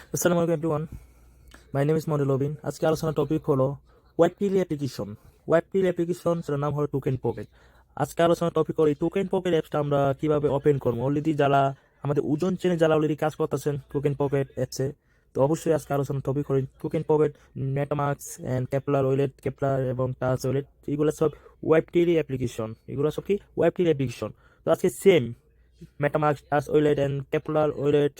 আসসালামু আলাইকুম everyone, my name is Monil Bin. আজকে আলোচনার টপিক হলো ওয়েবটিলি অ্যাপ্লিকেশন। ওয়েবটিলি অ্যাপ্লিকেশন সেটার নাম হলো টোকেন পকেট। আজকে আলোচনার টপিক হলো এই টোকেন পকেট অ্যাপসটা আমরা কিভাবে ওপেন করবো। অলরেডি যারা আমাদের ওজন চেনে যারা অলরেডি কাজ করতেছেন টোকেন পকেট অ্যাপসে, তো অবশ্যই আজকে আলোচনার টপিক হলো token pocket, MetaMask and Kepler wallet, Kepler এবং টাচ ওয়ালেট, এগুলো সব ওয়েবটিলি অ্যাপ্লিকেশন। এগুলো সব কি ওয়েবটিলি অ্যাপ্লিকেশন। তো আজকে same MetaMask, touch wallet and Kepler wallet.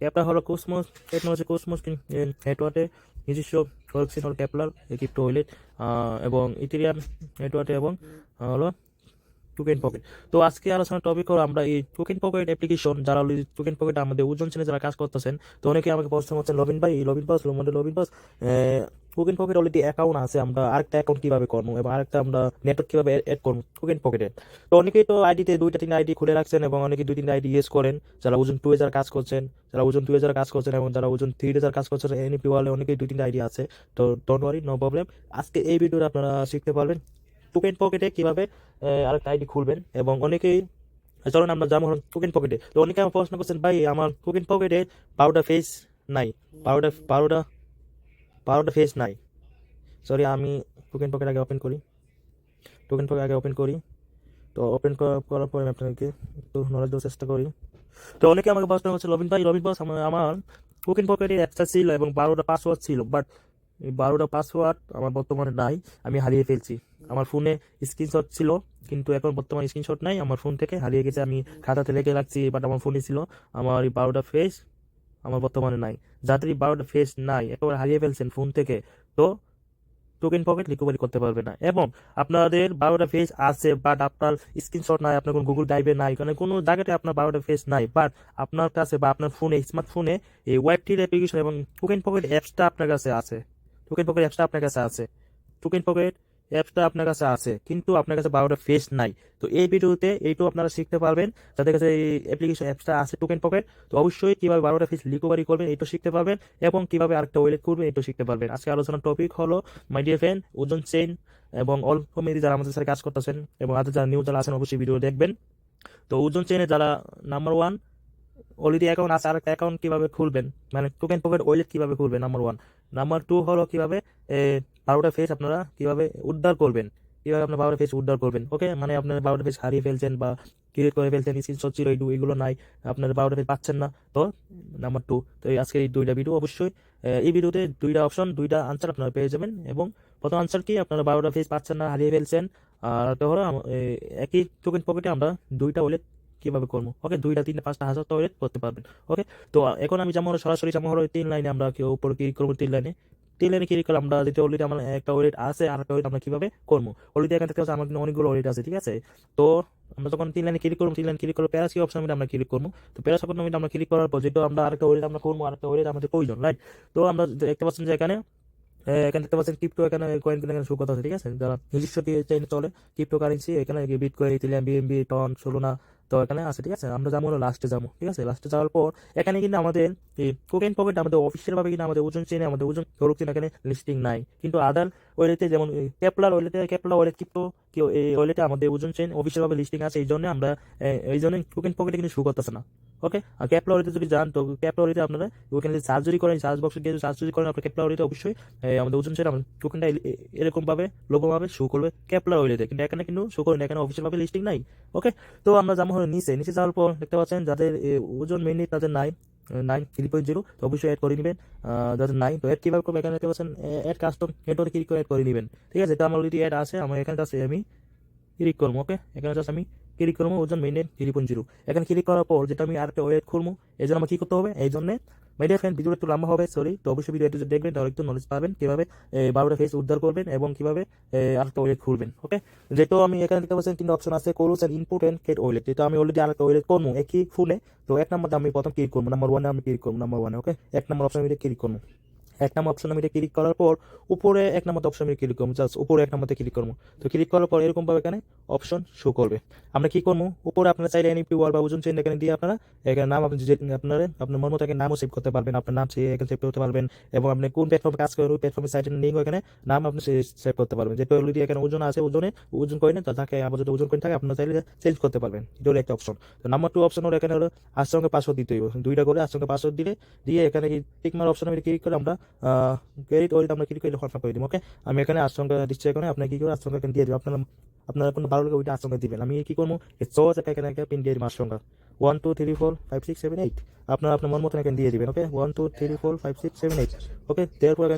Kepler হলো কোসমোস টেকনোলজি, কোসমোস নেটওয়ার্কে নিজস্ব করেকশন হলো ক্যাপলার ক্রিপ্টো ওয়ালেট এবং ইথেরিয়াম নেটওয়ার্কে এবং হলো টোকেন পকেট। তো আজকে আলোচনার টপিক হলো আমরা এই টোকেন পকেট অ্যাপ্লিকেশন, যারা অলরেডি টোকেন পকেট আমাদের ওজন চেনে যারা কাজ করতেছেন, তো অনেকে আমাকে প্রশ্ন করছেন, লবিন ভাই, লবিন বস, লবিন বস, টোকেন পকেট অলরেডি অ্যাকাউন্ট আছে, আমরা আরেকটা অ্যাকাউন্ট কিভাবে করবো এবং আরেকটা আমরা নেটওয়ার্ক কিভাবে অ্যাড করবো টোকেন পকেটে। তো অনেকেই তো আইডিতে দুইটা তিনটা আইডি খুলে রাখছেন এবং অনেকে দুই তিনটা আইডি ইউজ করেন, যারা ওজন 2 কাজ করছেন, যারা ওজন 2 কাজ করছেন এবং যারা ওজন 3 কাজ করছেন, এনএপি ওয়ালে অনেকেই দুই তিনটা আইডি আছে। তো ডোন্ট ওয়ারি, নো প্রবলেম। আজকে এই ভিডিওতে আপনারা শিখতে পারবেন টোকেন পকেটে কিভাবে আরেকটা আইডি খুলবেন। এবং অনেকেই চলুন আমরা যাবো টোকেন পকেটে। তো অনেকে আমার প্রশ্ন করছেন, ভাই আমার টোকেন পকেটে 12টা ফেস নাই, 12টা 12টা 12টা ফেস নাই। সরি, আমি টোকেন পকেট আগে ওপেন করি, টোকেন পকেট আগে ওপেন করি। তো ওপেন করার পরে আমি আপনাকে একটু নলেজ দেওয়ার চেষ্টা করি। তো অনেকে আমাকে প্রশ্ন করছে, রবিন ভাই, রবিন বস, আমার টোকেন পকেটে অ্যাপসটা ছিল এবং 12টা পাসওয়ার্ড ছিল, বাট এই 12টা পাসওয়ার্ড আমার বর্তমানে নাই, আমি হারিয়ে ফেলছি। আমার ফোনে স্ক্রিনশট ছিল কিন্তু এখন বর্তমানে স্ক্রিনশট নাই, আমার ফোন থেকে হারিয়ে গেছে। আমি খাতাতে রেখে রাখছি, বাট আমার ফোনে ছিল। আমার এই 12টা ফেস আমার বর্তমানে নাই। যাদের এই 12টা ফেস নাই, একেবারে হারিয়ে ফেলছেন ফোন থেকে, তো টোকেন পকেট রিকভারি করতে পারবে না। এবং আপনাদের 12টা ফেজ আছে বাট আপনার স্ক্রিনশট নাই, আপনার কোনো গুগল ড্রাইভে নাই, কারণ কোনো জায়গাতে আপনার 12টা ফেজ নাই, বাট আপনার কাছে বা আপনার ফোনে, স্মার্টফোনে এই ওয়েবটিল অ্যাপ্লিকেশন এবং টোকেন পকেট অ্যাপসটা আপনার কাছে আছে। টোকেন পকেট অ্যাপসটা আপনার কাছে আছে। টোকেন পকেট অ্যাপসটা আপনার কাছে আছে কিন্তু আপনার কাছে 12টা ফেস নাই। তো এই ভিডিওতে এইটাও আপনারা শিখতে পারবেন, যাদের কাছে এই অ্যাপ্লিকেশন অ্যাপসটা আছে টোকেন পকেট, তো অবশ্যই কিভাবে 12টা ফেস রিকভারি করবেন এটা শিখতে পারবেন এবং কিভাবে আরেকটা ওয়ালেট করবেন এটা শিখতে পারবেন। আজকে আলোচনার টপিক হলো মাই ডিয়ার ফ্রেন্ড ওজন চেইন এবং অল কমিউনিটি যারা আমাদের সাথে কাজ করতেছেন এবং আদের যারা নিউ যারা আছেন অবশ্যই ভিডিও দেখবেন। তো ওজন চেইনে যারা নাম্বার 1 অলরেডি অ্যাকাউন্ট আছে, আরেকটা অ্যাকাউন্ট কিভাবে খুলবেন, মানে টোকেন পকেট ওয়ালেট কিভাবে খুলবেন, নাম্বার 1। নাম্বার 2 হলো কিভাবে 12টা ফেস আপনারা কিভাবে উদ্ধার করবেন, কিভাবে আপনার 12টা ফেস উদ্ধার করবেন। ওকে, মানে আপনার 12টা ফেস হারিয়ে ফেলছেন বা ক্রিয়েট করে ফেলছেন, স্ক্রিনশট ছিল এগুলো নাই, আপনার 12টা ফেস পাচ্ছেন না। তো নাম্বার 2, তো আজকের এই দুইটা ভিডিও অবশ্যই এই ভিডিওতে দুইটা অপশন, দুইটা আনসার আপনারা পেয়ে যাবেন। এবং প্রথম আনসার কি, আপনারা 12টা ফেস পাচ্ছেন না, হারিয়ে ফেলছেন। আর একটা হলো একই টোকেন পকেটে আমরা দুইটা ওয়ালেট কিভাবে করবো। ওকে, 2টা 3টা 5টা 1000 টয়লেট করতে পারবেন। ওকে, তো এখন আমি যেমন সরাসরি যেমন হলো 3 লাইনে আমরা কেউ উপরে ক্লিক করবো, 3 লাইনে, 3 লাইনে ক্লিক করলে আমরা যেটা অলরেডি আমার একটা ওয়েট আছে আর একটা ওয়েট আমরা কিভাবে করবো। অলরেডি এখান থেকে আমার কিন্তু অনেকগুলো ওয়েট আছে, ঠিক আছে। তো আমরা যখন 3 লাইনে ক্লিক করবো, 3 লাইন ক্লিক করলে প্যারাসি অপশন আমরা ক্লিক করবো। তো প্যারাস অপশন আমরা ক্লিক করার পর যেটা আমরা আরেকটা ওয়েট আমরা করবো, আরেকটা ওয়েট আমাদের প্রয়োজন, রাইট। তো আমরা দেখতে পাচ্ছেন যে এখানে এখানে দেখতে পাচ্ছেন ক্রিপ্টো, এখানে কয়েন এখানে শো করতে আছে, ঠিক আছে। যারা নিজস্ব চেইনে চলে ক্রিপ্টো কারেন্সি, এখানে bitcoin, ethereum, BNB, TON, Solana, তো এখানে আছে, ঠিক আছে। আমরা যাবো লাস্টে যাবো, ঠিক আছে। লাস্টে যাওয়ার পর এখানে কিন্তু আমাদের এই টোকেন পকেট আমাদের অফিসিয়াল ভাবে কিন্তু আমাদের ওজন চেনে আমাদের ওজন ধরুক এখানে লিস্টিং নাই, কিন্তু আদার ওয়ালেটে যেমন কেপলার ওয়ালেটে, কেপলার ওয়ালেট ক্রিপ্টো এই ওয়ালেটে আমাদের ওজন চেন অফিসিয়াল ভাবে লিস্টিং আছে, এই জন্য আমরা এই জন্য টোকেন পকেটে কিন্তু শো করতেছে না। ওকে, আর ক্যাপলা ওয়ালেটে যদি যান, তো ক্যাপলা ওয়ালেটে আপনারা ওখানে সার্জারি করেন, সার্চ বক্সে গিয়ে সার্জারি করেন, আপনার ক্যাপলা ওয়ালেটে অবশ্যই আমাদের ওজন চেন আমাদের টোকেনটা এরকম ভাবে লোগো ভাবে শো করবে ক্যাপলা ওয়ালেটে, কিন্তু এখানে কিন্তু শো করে না, এখানে অফিসিয়াল ভাবে লিস্টিং নাই। ওকে, তো আমরা যেমন হলো নিচে নিচে যাওয়ার পর দেখতে পাচ্ছেন যাদের ওজন মেনলি তাদের নাই 3.0, তো অবশ্যই অ্যাড করে নেবেন। যাদের নাই, তো অ্যাড কিভাবে করবে, এখানে দেখতে পাচ্ছেন অ্যাড কাস্টম নেটওয়ার্কে ক্লিক করে অ্যাড করে নেবেন, ঠিক আছে। এটা আমার অলরেডি অ্যাড আছে, আমার এখানে আছে, আমি ক্লিক করবো। ওকে, এখানে জাস্ট আমি ক্লিক করবো ওজন মেইনটেন 3.0। এখানে ক্লিক করার পর যেটা আমি আরেকটা ওয়েট খুলবো, এই জন্য আমার কি করতে হবে, এই জন্য মাই ডিয়ার ফ্রেন্ড ভিডিওটা একটু লম্বা হবে, সরি। তো অবশ্যই ভিডিও একটু দেখবেন, তাহলে একটু নলেজ পাবেন কিভাবে 12টা ফেস উদ্ধার করবেন এবং কিভাবে আরেকটা ওয়েট খুলবেন। ওকে, যেহেতু আমি এখানে দেখতে পাচ্ছেন 3টা অপশন আছে, কোরুস and input and create wallet, যেটা আমি অলরেডি আরেকটা ওয়েলেট করবো একই ফোনে। তো 1 নম্বর আমি প্রথম ক্লিক করবো, নাম্বার 1 আমি ক্লিক করবো, নাম্বার 1। ওকে, 1 নম্বর অপশন ক্লিক করবো। এক নাম্বার অপশন আমি ক্লিক করার পর উপরে এক নাম্বার অপশন আমি ক্লিক করবো, জাস্ট উপরে এক নাম্বারতে ক্লিক করবো। তো ক্লিক করার পর এরকম ভাবে এখানে অপশন শো করবে। আমরা কি করবো, উপরে আপনারা চাইলে এনইপি ওয়ার্ড বা ওজন চেন এখানে দিয়ে আপনারা এখানে নাম আপনি যে আপনার মন মতো এখানে নামও সেভ করতে পারবেন, আপনার নাম এখানে সেভ করতে পারবেন, এবং আপনি কোন প্ল্যাটফর্মে কাজ করেন ওই প্ল্যাটফর্মের সাইটের লিঙ্ক এখানে নাম আপনি সেভ করতে পারবেন। যেটা অলরেডি এখানে ওজন আছে, ওজন করে নেন তাকে আবার যদি ওজন করে থাকে আপনারা চাইলে চেঞ্জ করতে পারবেন। এটা হলো একটা অপশন। তো নাম্বার 2 অপশন হলো এখানে হলো আশ্রমকে পাসওয়ার্ড দিতে হইব, দুইটা করে আশ্রমকে পাসওয়ার্ড দিয়ে এখানে টিক মার অপশন আমি ক্লিক করে আমরা ক্রেডিট ওয়ালেট আমরা ক্লিক করে কনফার্ম করে দিব। ওকে, আমি এখানে আশ্রমকে দিচ্ছি, এখানে আপনি কি করে আশ্রমকে এখানে দিয়ে দিবেন, আপনারা কোনো ভালো লাগে ওইটা আশ্রমকে দিবেন। আমি কি করবো, সহজ এখানে একটা পিন দিয়ে দিব আশ্রমকা 1 2 3 4 5 6 7 8 আপনার মন মতন এখানে দিয়ে দিবেন। ওকে, 1 2 3 4 5 6 7 8 ওকে, তারপর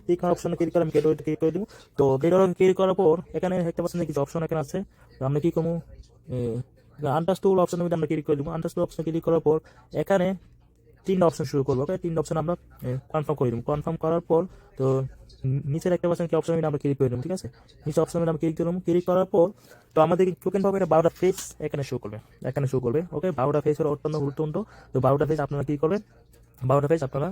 টিক মার অপশনে ক্লিক করে আমি ক্রেডিট ক্লিক করে দিব। তো ক্রেডিট ক্লিক করার পর এখানে দেখতে পাচ্ছেন কিছু অপশন এখানে আছে। তো আমরা কি করবো, আনটাস্টুল অপশনের মধ্যে আমরা ক্লিক করে দিব। আনটাস্টুল অপশনে ক্লিক করার পর এখানে 3টা অপশন শুরু করবো। ওকে, 3টা অপশন আমরা কনফার্ম করে দিব। কনফার্ম করার পর তো নিচের একটা অপশন কি অপশন আমরা ক্লিক করে দেবো। ঠিক আছে, নিচে অপশন আমরা ক্লিক করবো। ক্লিক করার পর তো আমাদের টোকেন পকেটে 12টা ফেস এখানে শো করবে। ওকে, 12টা ফেস হলো অত্যন্ত গুরুত্বপূর্ণ। তো 12টা ফেস আপনারা কি করবেন, 12টা ফেস আপনারা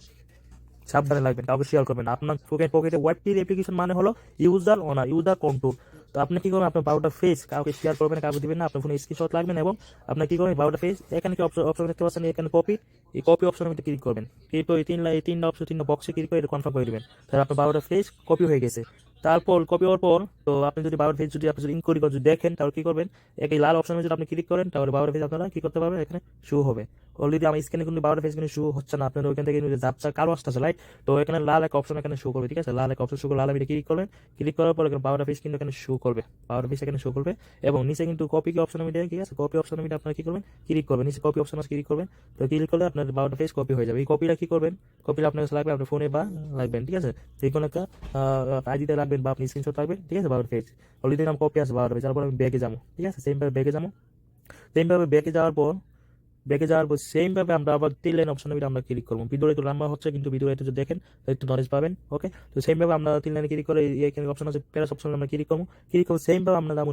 সাবধানে লাগবেন, কাউকে শেয়ার করবেন। আপনার টোকেন পকেটে ওয়েবটির অ্যাপ্লিকেশন মানে হলো ইউজার ওনার, ইউজার কন্ট্রোল। তো আপনি কি করবেন, আপনার 12টা ফেস কাউকে শেয়ার করবেন, কাউকে দিবেন না, আপনার ফোনে স্ক্রিনশট লাগবেন, এবং আপনি কি করবেন 12টা ফেস এখানে কি অপশন দেখতে পাচ্ছেন এখানে কপি, এই কপি অপশনের মধ্যে ক্লিক করবেন। ক্লিক করে এই তিনটা অপশন 3টা বক্সে ক্লিক করে এটা কনফার্ম করে দিবেন। তাহলে আপনার 12টা ফেস কপি হয়ে গেছে। তারপর কপি হওয়ার পর তো আপনি যদি 12টা ফেস যদি আপনি যদি ইনকোয়ারি করে যদি দেখেন তাহলে কি করবেন, এই লাল অপশনে যদি আপনি ক্লিক করেন তাহলে 12টা ফেস আপনারা কি করতে পারবেন, এখানে শো হবে। অলরেডি আমার স্ক্রিনে কিন্তু 12টা ফেস কিন্তু শো হচ্ছে না, আপনার ওইখান থেকে যাচ্ছে কালো আসতেছে লাইট। তো এখানে লাল এক অপশন এখানে শো করবে। ঠিক আছে, লাল এক অপশন শো করবে, লাল আমি ক্লিক করবেন। ক্লিক করার পর এখানে 12টা ফেস কিন্তু এখানে শো করবে, 12টা ফেস এখানে শো করবে। এবং নিচে কিন্তু কপি কি অপশন আমি দেখি, ঠিক আছে, কপি অপশন আমি আপনারা কি করবেন, ক্লিক করবেন। নিচে কপি অপশন আছে ক্লিক করবেন। তো ক্লিক করলে আপনার 12টা ফেস কপি হয়ে যাবে। এই কপিটা কি করবেন, কপিটা আপনার কাছে লাগবে আপনার ফোনে বা লাগবেন। ঠিক আছে, যে কোনো একটা আইডিতে রাখবেন বা আপনি স্ক্রিনশট রাখবেন। ঠিক আছে, 12টা ফেস অলরেডি নাম কপি আছে 12টা ফেস। তারপর আমি ব্যাগে যাবো। ঠিক আছে, সেমভাবে ব্যাকে যাওয়ার পর সেম ভাবে আমরা আবার 3 লাইন অপশনে আমরা ক্লিক করবো। ভিডিও একটু লম্বা হচ্ছে কিন্তু ভিডিও একটু যদি দেখেন একটু নলেজ পাবেন। ওকে, তো সেম ভাবে আমরা 3 লাইনে ক্লিক করে এখানে অপশন আছে প্যারাস অপশনে আমরা ক্লিক করবো। সেম ভাবে আমরা যাবো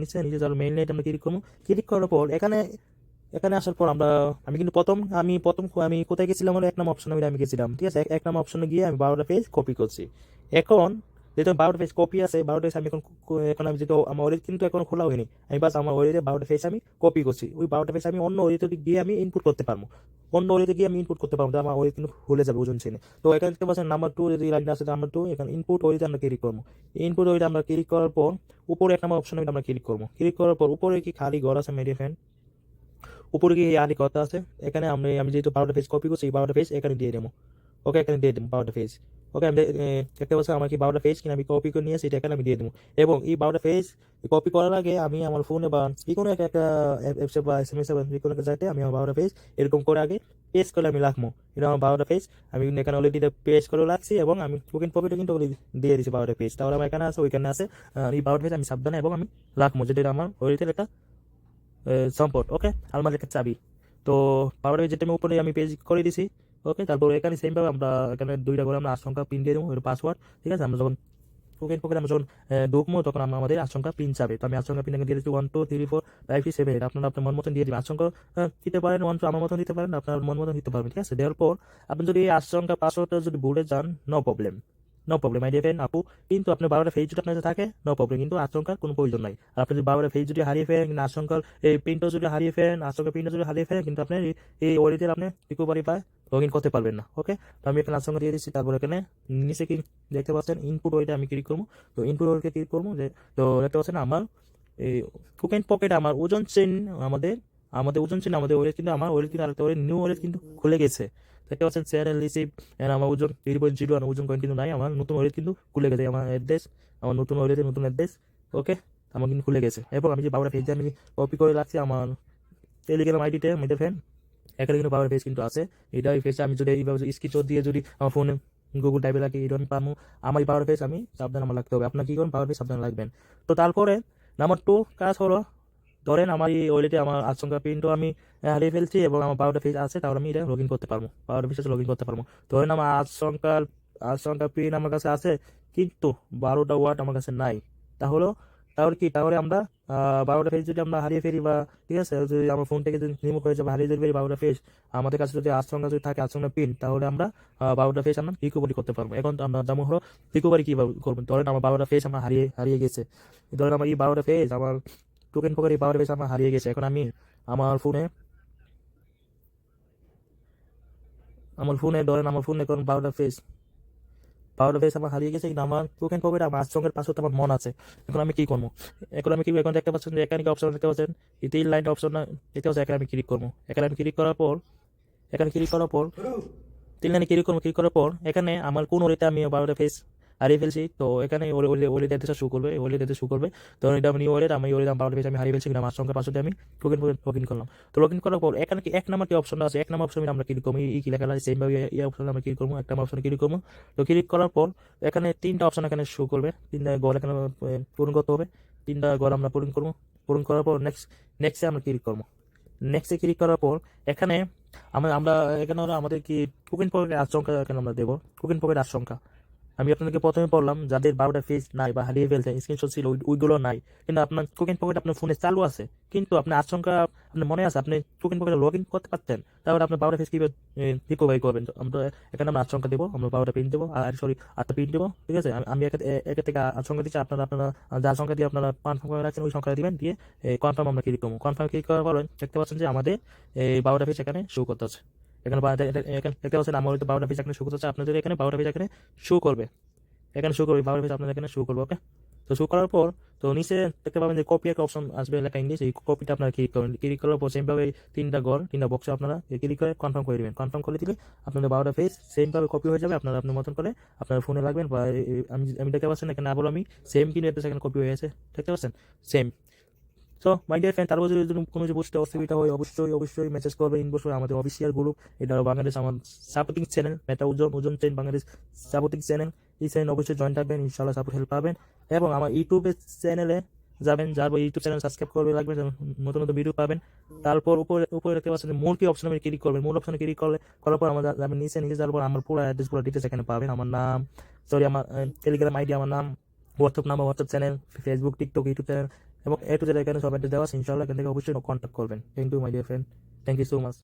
নিচে, নিচে যাওয়ার মেইন লাইন আমরা ক্লিক করবো। ক্লিক করার পর এখানে আসার পর আমি কোথায় গেছিলাম, হলো 1 নম্বর অপশনে আমি গেছিলাম। ঠিক আছে, 1 নম্বর অপশনে গিয়ে আমি 12টা পেজ কপি করছি। এখন যেহেতু 12টা পেজ কপি আছে, 12টা পেজ আমি এখন আমি যেহেতু আমার ওয়েলেট কিন্তু এখনো খোলা হয়নি, আমি বাস আমার ওয়েলেটে 12টা পেজ আমি কপি করছি। ওই 12টা পেজ আমি অন্য ওয়েলেটে গিয়ে আমি ইনপুট করতে পারবো, তো আমার ওয়েলেট কিন্তু খুলে যাবে ওজন চেনে। তো এখানে দেখতে পাচ্ছেন নাম্বার 2 যদি লাইনটা আছে, নাম্বার 2 এখানে ইনপুট ওয়েলেটে আমরা ক্লিক করবো। ইনপুট ওয়েলেটে আমরা ক্লিক করার পর উপরে 1 নম্বর অপশনে আমরা ক্লিক করবো। ক্লিক করার পর উপরে কি খালি ঘর আছে মেডি ফ্যান, উপরে কি আরেক কথা আছে, এখানে আমি যেহেতু 12টা পেজ কপি করছি এই 12টা পেজ এখানে দিয়ে দেবো। ওকে, এখানে দিয়ে দেবো 12টা পেজ। ওকে, আমি দেখতে পাচ্ছি আমার কি 12টা পেজ কিনা আমি কপি করে নিয়ে সেটা এখানে আমি দিয়ে দেবো। এবং এই 12টা পেজ কপি করার আগে আমি আমার ফোনে বা যে কোনো একটা অ্যাপসে বা SMS বা যে কোনো একটা জায়গায় আমি আমার 12টা পেজ এরকম করে আগে পেজ করে আমি রাখবো। এটা আমার 12টা পেজ আমি কিন্তু এখানে অলরেডি পেজ করে রাখছি, এবং আমি টোকেন প্রফিটও কিন্তু অলরেডি দিয়ে দিচ্ছি 12টা পেজ। তাহলে আমার এখানে আছে ওইখানে আছে এই 12টা পেজ আমি সাবধানে এবং আমি রাখবো, যেটা আমার ওইটার একটা সম্পদ। ওকে, আলমারির একটা চাবি। তো পাওয়ার যেটা আমি উপরে আমি পেজ করে দিছি। ওকে, তারপর এখানে সেম ভাবে আমরা এখানে 2টা করে আমরা আশঙ্কা পিন দিয়ে দেবো, পাসওয়ার্ড। ঠিক আছে, আমরা যখন টোকেন আমরা যখন ঢুকবো তখন আমাদের আশঙ্কা পিন চাবে। তো আমি আশঙ্কা পিন দিয়ে দিচ্ছি 1 2 3 4 5 6 7 8 আপনার মন মতন দিয়ে দিবেন। আশঙ্কা দিতে পারেন 1 2 আমার মতন দিতে পারেন, আপনার মন মতন দিতে পারবেন। ঠিক আছে, দেওয়ার পর আপনি যদি এই আশঙ্কা পাসওয়ার্ডটা যদি ভুলে যান, নো প্রবলেম আই দেবেন আপু। কিন্তু আপনার 12টা ফেজ যদি আপনার কাছে থাকে নো প্রবলেম, কিন্তু আশঙ্কার কোনো প্রয়োজন নাই। আর আপনি যদি 12টা ফেজ যদি হারিয়ে ফেলেন, কিন্তু আশঙ্কার এই প্রিন্টও যদি হারিয়ে ফেলেন, আশঙ্কার প্রিন্টও যদি হারিয়ে ফেলেন, কিন্তু আপনি এই ওয়ালেটে আপনি রিকভারি পায় লগ ইন করতে পারবেন না। ওকে, তো আমি এখানে আশঙ্কা দিয়ে দিচ্ছি। তারপর এখানে নিচে কি দেখতে পাচ্ছেন ইনপুট ওয়ালেটে আমি ক্লিক করবো। তো ইনপুট ওয়ালেটে ক্লিক করবো, যে তো দেখতে পাচ্ছেন আমার এই টোকেন পকেটে আমার ওজন চেন আমাদের ওজন চেন আমাদের ওয়ালেট কিন্তু আমার ওয়ালেট কিন্তু আরেকটা ওয়ালেট নিউ ওয়ালেট কিন্তু খুলে গেছে। দেখতে পাচ্ছেন শেয়ার এন্ড রিসিভ এন্ড আমার ওজন 3.0 আর ওজন কয়েন কিন্তু নাই, আমার নতুন ওয়ালেট কিন্তু খুলে গেছে। আমার অ্যাড্রেস, আমার নতুন ওয়ালেটের নতুন অ্যাড্রেস। ওকে, আমার কিন্তু খুলে গেছে। এবং আমি যে 12টা পেজ আমি কপি করে রাখছি আমার টেলিগ্রাম আইডিতে মেডে ফ্যান, এখানে কিন্তু 12টা পেজ কিন্তু আছে। এটা এই পেজটা আমি যদি এইভাবে স্ক্রিনশট দিয়ে যদি আমার ফোনে গুগল ড্রাইভে রাখি, এটা আমি পাবো। আমার এই 12টা পেজ আমি সাবধান আমার রাখতে হবে। আপনার কি করুন, 12টা পেজ সাবধান রাখবেন। তো তারপরে নাম্বার 2 কাজ হলো, ধরেন আমার এই ওয়ালেটে আমার আশঙ্কা পিনটা আমি হারিয়ে ফেলছি এবং আমার 12টা পেজ আছে, তাহলে আমি এটা লগ ইন করতে পারবো, 12টা পেজ লগ ইন করতে পারবো। ধরেন আমার আশঙ্কা পিন আমার কাছে আছে কিন্তু 12টা ওয়ার্ড আমার কাছে নাই, তাহলে তাহলে আমরা 12টা ফেজ যদি আমরা হারিয়ে ফেলি, বা ঠিক আছে যদি আমার ফোন থেকে যদি রিমুভ হয়ে যাবে, হারিয়ে যদি ফেলি 12টা ফেজ, আমাদের কাছে যদি আচমকা যদি থাকে, আচমকা পিন, তাহলে আমরা 12টা ফেজ আমরা রিকভারি করতে পারবো। এখন আমরা যেমন হলো রিকভারি কিভাবে করবেন, ধরেন আমার 12টা ফেজ আমার হারিয়ে হারিয়ে গেছে, ধরেন আমার এই 12টা ফেজ আমার টোকেন পকেট এই 12টা ফেজ আমার হারিয়ে গেছে। এখন আমি আমার ফোনে ধরেন আমার ফোনে এখন 12টা ফেজ আমার হারিয়ে গেছে, কিন্তু আমার টোকেন পকেট আমার সঙ্গের পাসওয়ার্ড আমার মনে আছে। এখন আমি কি করবো? এখন দেখতে পাচ্ছেন যে এখানে অপশন দেখতে পাচ্ছেন, এই 3 লাইন অপশন দেখতে পাচ্ছেন, এখানে আমি ক্লিক করবো। এখানে ক্লিক করার পর 3 লাইনে ক্লিক করার পর এখানে আমার কোন ওলিতে আমি 12টা ফেজ হারিয়ে ফেলছি, তো এখানে ওলি ডেটা শো করবে। তো এটা আমি নিউ ওয়ালেট, আমি ওয়ালেট 12টা ফেজ আমি হারিয়ে ফেলছি, কিন্তু আমার সঙ্গে পাসওয়ার্ডে আমি লগ ইন করলাম। তো লগ ইন করার পর এখানে কি 1 নাম্বার কি অপশন আছে, 1 নাম্বার অপশনে আমরা ক্লিক করবো, এই কি লেখা আছে সেম ভাবে এই অপশনে আমরা ক্লিক করবো, 1 নাম্বার অপশনে ক্লিক করবো। তো ক্লিক করার পর এখানে 3টা অপশন এখানে শো করবে, 3টা ঘর এখানে পূরণ করতে হবে। 3টা ঘর আমরা পূরণ করবো। পূরণ করার পর নেক্সটে আমরা ক্লিক করবো। নেক্সটে ক্লিক করার পর এখানে আমরা এখানে ওরা আমাদের কি টোকেন পকেটের আশঙ্কা এখানে আমরা দেবো। টোকেন পকেট আশঙ্কা আমি আপনাদেরকে প্রথমে বললাম, যাদের 12টা ফেজ নাই বা হারিয়ে ফেলছে, স্ক্রিনশট ছিল, ওইগুলো নাই, কিন্তু আপনার টোকেন পকেট আপনার ফোনে চালু আছে, কিন্তু আপনার আশঙ্কা আপনার মনে আছে, আপনি টোকেন পকেটে লগ ইন করতে পারতেন, তাহলে আপনার 12টা ফেজ কিভাবে রিকভারি করবেন? তো আমরা এখানে আমরা আশঙ্কা দেবো, আমরা 12টা পিন দেবো, আর সরি 8টা পিন দেবো, ঠিক আছে। আমি একে থেকে আশঙ্কা দিচ্ছি, আপনারা যে আশঙ্কা দিয়ে আপনারা কনফার্ম করে রাখছেন ওই সংখ্যা দিবেন, দিয়ে কনফার্ম আমরা ক্লিক করবো। কনফার্ম ক্লিক করার পর দেখতে পাচ্ছেন যে আমাদের এই 12টা ফেজ এখানে শো করতে আছে। এখানে এখানে দেখতে পাচ্ছেন আমার 12টা ফেজ এখানে শো করতে আছে, আপনাদের এখানে 12টা ফেজ এখানে শো করবে। এখানে শো করবে 12 পেজ আপনাদের এখানে শো করবে। ওকে, তো শো করার পর তো নিচে দেখতে পাবেন যে কপি একটা অপশন আসবে লেখা ইংলিশ, এই কপিটা আপনারা ক্লিক করবেন। ক্লিক করার পর সেমভাবে 3টা বক্সে আপনারা ক্লিক করে কনফার্ম করে দিবেন। কনফার্ম করে দিলে আপনাদের 12টা পেজ সেমভাবে কপি হয়ে যাবে, আপনারা আপনার মতন করে আপনার ফোনে রাখবেন। বা আমি দেখতে পাচ্ছেন এখানে আবার আমি সেম কিন্তু একটা সেখানে কপি হয়ে গেছে, দেখতে পাচ্ছেন same. So my dear friend, তারপর যদি কোনো কিছু বুঝতে অসুবিধা হয় অবশ্যই মেসেজ করবে, ইনবক্স করে আমাদের অফিসিয়াল গ্রুপ, এটা বাংলাদেশ আমার সাপোর্টিং চ্যানেল, মেটা ওজন চেন বাংলাদেশ সাপোর্টিং চ্যানেল। এই চ্যানেল অবশ্যই জয়েন থাকবেন, ইনশাআল্লাহ সাপোর্ট হেল্প পাবেন। এবং আমার ইউটিউবের চ্যানেলে যাবেন, যারপর ইউটিউব চ্যানেল সাবস্ক্রাইব করবে লাগবে, নতুন নতুন ভিডিও পাবেন। তারপর উপরে দেখতে পাচ্ছেন মূল কি অপশন আমি ক্লিক করবেন। মূল অপশনে ক্লিক করার পর আমরা যাবেন নিচে যাওয়ার পর আমার পুরো অ্যাড্রেস, পুরো ডিটেলস এখানে পাবেন। আমার নাম, আমার টেলিগ্রাম আইডি, আমার নাম, WhatsApp channel, Facebook, TikTok, YouTube channel এবং এ টু জেড এখানে সব অ্যাড্রেস দেওয়া আছে। ইনশাআল্লাহ এখান থেকে অবশ্যই কন্ট্যাক্ট করবেন। Thank you my dear friend, thank you so much.